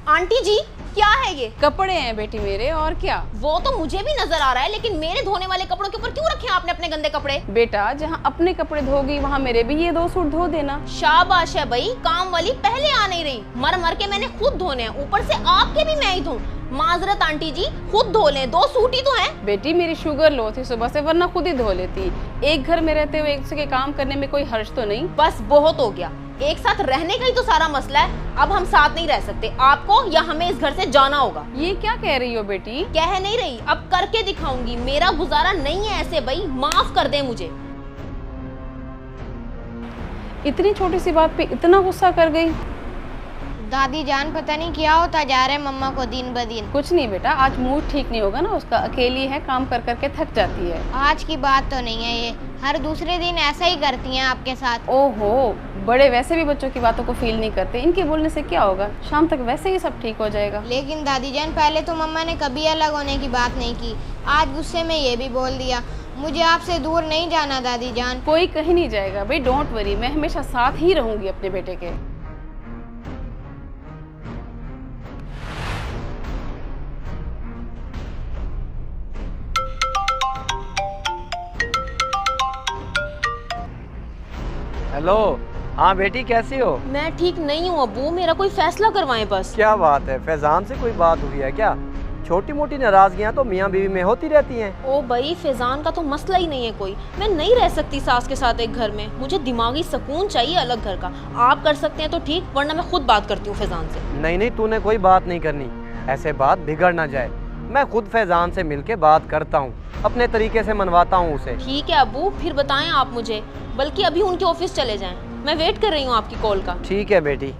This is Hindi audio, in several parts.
आंटी जी क्या है ये? कपड़े हैं बेटी मेरे, और क्या। वो तो मुझे भी नजर आ रहा है, लेकिन मेरे धोने वाले कपड़ों के ऊपर क्यों रखे हैं आपने अपने गंदे कपड़े? बेटा जहाँ अपने कपड़े धोगी वहाँ मेरे भी ये 2 सूट धो देना। शाबाश है भाई, काम वाली पहले आ नहीं रही। मर मर के मैंने खुद धोने हैं, ऊपर से आपके भी मैं ही धोऊं। माजरत आंटी जी, खुद धो लें, 2 सूट ही तो हैं। बेटी मेरी शुगर लो थी सुबह से, वरना खुद ही धो लेती। एक घर में रहते हुए एक दूसरे के काम करने में कोई हर्ज तो नहीं। बस बहुत हो गया, एक साथ रहने का ही तो सारा मसला है। अब हम साथ नहीं रह सकते, आपको या हमें इस घर से जाना होगा। ये क्या कह रही हो बेटी? कह नहीं रही, अब करके दिखाऊंगी। मेरा गुजारा नहीं है ऐसे भाई, माफ कर दे मुझे। इतनी छोटी सी बात पे इतना गुस्सा कर गई। दादी जान पता नहीं क्या होता जा रहा है मम्मा को दिन ब दिन। कुछ नहीं बेटा, आज मूड ठीक नहीं होगा ना उसका, अकेली है, काम कर करके थक जाती है। आज की बात तो नहीं है ये, हर दूसरे दिन ऐसा ही करती हैं आपके साथ। ओहो, बड़े वैसे भी बच्चों की बातों को फील नहीं करते, इनके बोलने से क्या होगा, शाम तक वैसे ही सब ठीक हो जाएगा। लेकिन दादी जान पहले तो मम्मा ने कभी अलग होने की बात नहीं की, आज गुस्से में ये भी बोल दिया। मुझे आपसे दूर नहीं जाना दादी जान। कोई कहीं नहीं जाएगा भाई, डोंट वरी, मैं हमेशा साथ ही रहूंगी अपने बेटे के। हेलो। हाँ बेटी कैसी हो? मैं ठीक नहीं हूँ अब्बू, मेरा कोई फैसला करवाएं बस। क्या बात है, फैजान से कोई बात हुई है क्या? छोटी मोटी नाराजगियां तो मियाँ बीवी में होती रहती हैं। ओ भाई, फैजान का तो मसला ही नहीं है कोई। मैं नहीं रह सकती सास के साथ एक घर में, मुझे दिमागी सुकून चाहिए अलग घर का। आप कर सकते हैं तो ठीक, वरना मैं खुद बात करती हूँ फैजान से। नहीं नहीं, तूने कोई बात नहीं करनी, ऐसे बात बिगड़ ना जाए। मैं खुद फैजान से मिलके बात करता हूँ, अपने तरीके से मनवाता हूँ उसे। ठीक है अब्बू, फिर बताएं आप मुझे, बल्कि अभी उनके ऑफिस चले जाएं। मैं वेट कर रही हूँ आपकी कॉल का। ठीक है बेटी।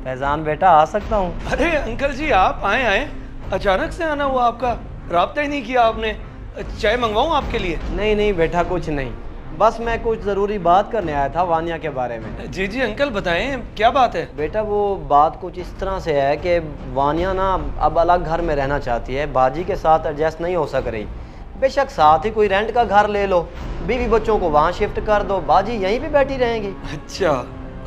फैजान बेटा आ सकता हूँ? अरे अंकल जी आप आए आए, अचानक से आना हुआ आपका, राब्ता ही नहीं किया आपने। चाय मंगवाऊं आपके लिए? नहीं नहीं बेटा, कुछ नहीं, बस मैं कुछ ज़रूरी बात करने आया था वानिया के बारे में। जी जी अंकल बताएं, क्या बात है? बेटा वो बात कुछ इस तरह से है कि वानिया ना अब अलग घर में रहना चाहती है, बाजी के साथ एडजस्ट नहीं हो सक रही। बेशक साथ ही कोई रेंट का घर ले लो, बीवी बच्चों को वहाँ शिफ्ट कर दो, बाजी यहीं पे बैठी रहेंगी। अच्छा,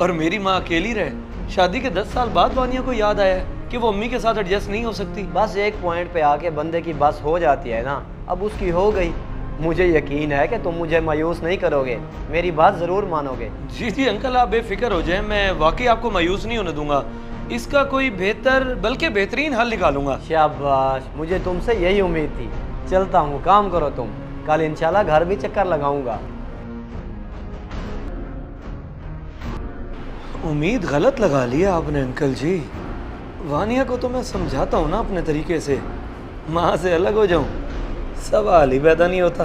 और मेरी माँ अकेली रहे? शादी के 10 साल बाद वानिया को याद आया कि वो अम्मी के साथ एडजस्ट नहीं हो सकती। बस एक पॉइंट पे आके बंदे की बस हो जाती है ना, अब उसकी हो गई। मुझे यकीन है कि तुम मुझे मायूस नहीं करोगे, मेरी बात ज़रूर मानोगे। जी जी अंकल आप बेफिक्र हो जाएं, मैं वाकई आपको मायूस नहीं होने दूंगा। इसका कोई बेहतर बल्कि बेहतरीन हल निकालूंगा। शाबाश, मुझे तुमसे यही उम्मीद थी। चलता हूँ, काम करो तुम, कल इंशाल्लाह घर भी चक्कर लगाऊंगा। उम्मीद गलत लगा लिया आपने अंकल जी। वानिया को तो मैं समझाता हूँ ना अपने तरीके से, माँ से अलग हो जाऊँ, सवाल ही पैदा नहीं होता।